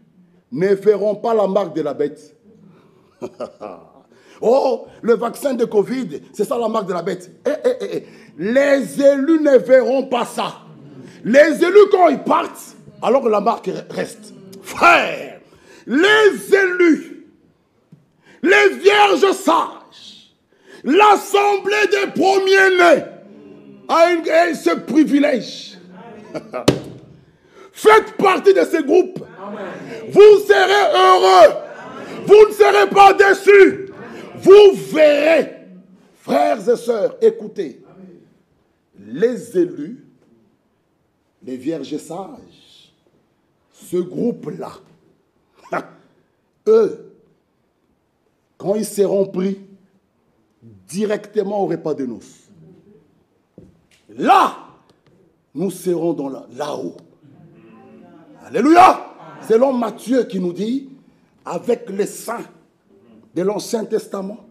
ne verront pas la marque de la bête. Oh, le vaccin de Covid, c'est ça la marque de la bête. Les élus ne verront pas ça. Les élus, quand ils partent, alors que la marque reste. Frère, les élus, les vierges sages, l'assemblée des premiers-nés a ce privilège. Faites partie de ce groupe. Amen. Vous serez heureux. Amen. Vous ne serez pas déçus. Amen. Vous verrez. Frères et sœurs, écoutez. Amen. Les élus, les vierges sages, ce groupe-là, eux, quand ils seront pris directement au repas de noces, là, nous serons dans là-haut. Alléluia. Selon Matthieu qui nous dit, avec les saints de l'Ancien Testament,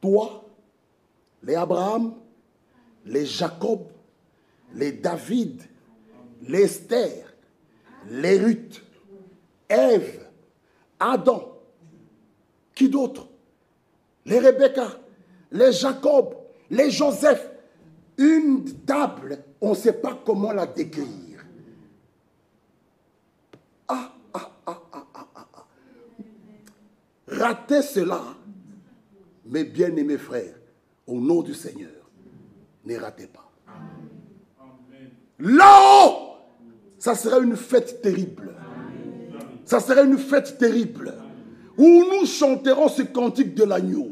toi, les Abraham, les Jacob, les David, les Esther, les Ruth, Ève, Adam, qui d'autre? Les Rebecca, les Jacob, les Joseph. Une table, on ne sait pas comment la décrire. Ratez cela, mes bien-aimés frères, au nom du Seigneur, ne ratez pas. Là-haut, ça serait une fête terrible. Ça serait une fête terrible où nous chanterons ce cantique de l'agneau.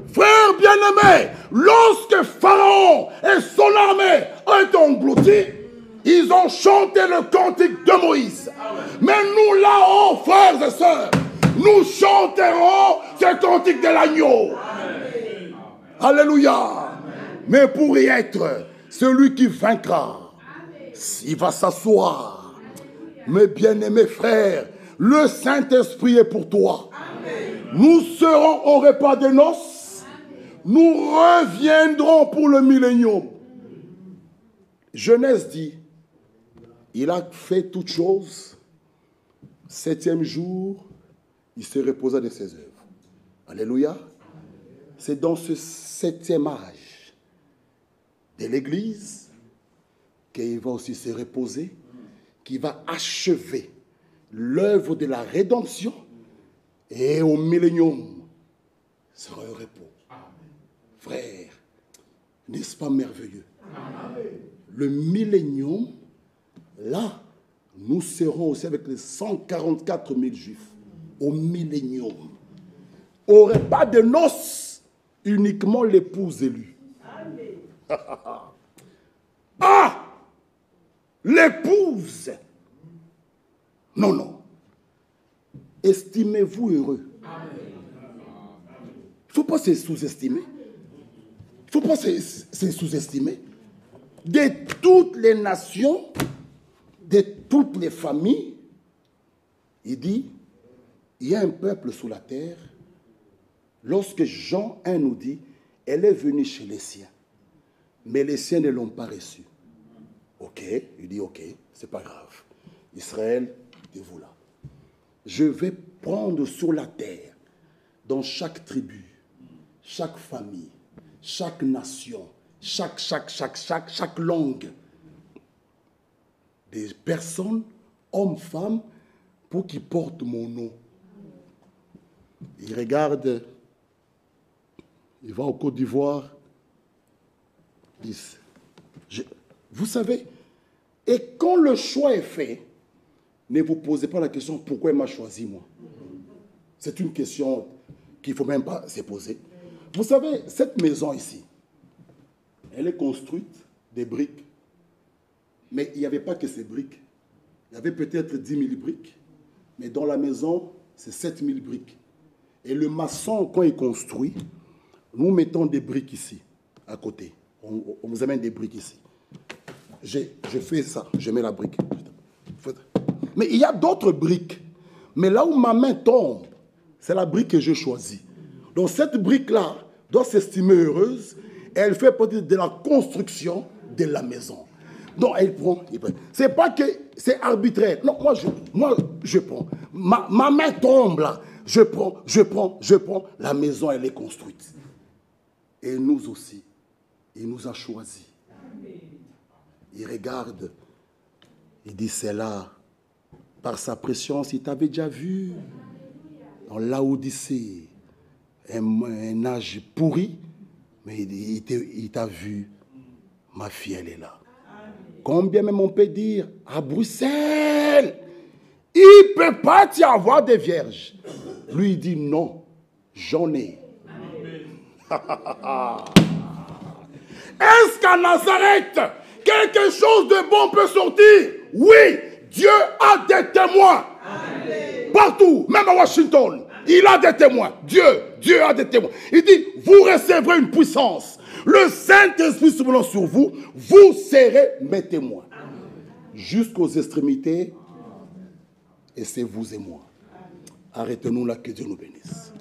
Frères bien-aimés, lorsque Pharaon et son armée ont été engloutis, ils ont chanté le cantique de Moïse. Mais nous là-haut, frères et sœurs, nous chanterons ce cantique de l'agneau. Alléluia. Mais pour y être, celui qui vaincra, il va s'asseoir. Mes bien-aimés frères, le Saint-Esprit est pour toi. Nous serons au repas de noces. Nous reviendrons pour le millénium. Genèse dit, il a fait toutes choses. 7e jour, il se reposa de ses œuvres. Alléluia. C'est dans ce 7e âge de l'Église qu'il va aussi se reposer, qu'il va achever l'œuvre de la rédemption, et au millénium sera un repos. Frère, n'est-ce pas merveilleux? Le millénium, là, nous serons aussi avec les 144 000 juifs au millénium. Au repas de noces, uniquement l'épouse élue. Ah! L'épouse! Non, non. Estimez-vous heureux. Il ne faut pas se sous-estimer. Il ne faut pas se sous-estimer. De toutes les nations, de toutes les familles, il dit, il y a un peuple sous la terre lorsque Jean 1 nous dit, elle est venue chez les siens, mais les siens ne l'ont pas reçue. Ok, il dit ok, c'est pas grave. Israël, vous là. Je vais prendre sur la terre, dans chaque tribu, chaque famille, chaque nation, chaque langue, des personnes, hommes, femmes, pour qu'ils portent mon nom. Il regarde, il va au Côte d'Ivoire, vous savez, et quand le choix est fait, ne vous posez pas la question pourquoi il m'a choisi moi. C'est une question qu'il ne faut même pas se poser. Vous savez, cette maison ici, elle est construite des briques. Mais il n'y avait pas que ces briques. Il y avait peut-être 10 000 briques. Mais dans la maison, c'est 7 000 briques. Et le maçon, quand il construit, nous mettons des briques ici, à côté. On vous amène des briques ici. Je fais ça, je mets la brique. Mais il y a d'autres briques. Mais là où ma main tombe, c'est la brique que je choisis. Donc cette brique-là doit s'estimer heureuse. Et elle fait partie de la construction de la maison. Donc elle prend. C'est pas que c'est arbitraire. Non, moi je prends. Ma main tombe là. Je prends. La maison, elle est construite. Et nous aussi. Il nous a choisis. Il regarde. Il dit, c'est là. Par sa présence, il t'avait déjà vu. Dans l'Odyssée. Un âge pourri. Mais il t'a vu. Ma fille, elle est là. Combien même on peut dire, à Bruxelles, il ne peut pas y avoir des vierges. Lui, il dit non, j'en ai. Est-ce qu'à Nazareth, quelque chose de bon peut sortir? Oui, Dieu a des témoins. Amen. Partout, même à Washington, il a des témoins. Dieu a des témoins. Il dit, vous recevrez une puissance. Le Saint-Esprit se venant sur vous, vous serez mes témoins. Jusqu'aux extrémités, et c'est vous et moi. Arrêtez-nous là, que Dieu nous bénisse.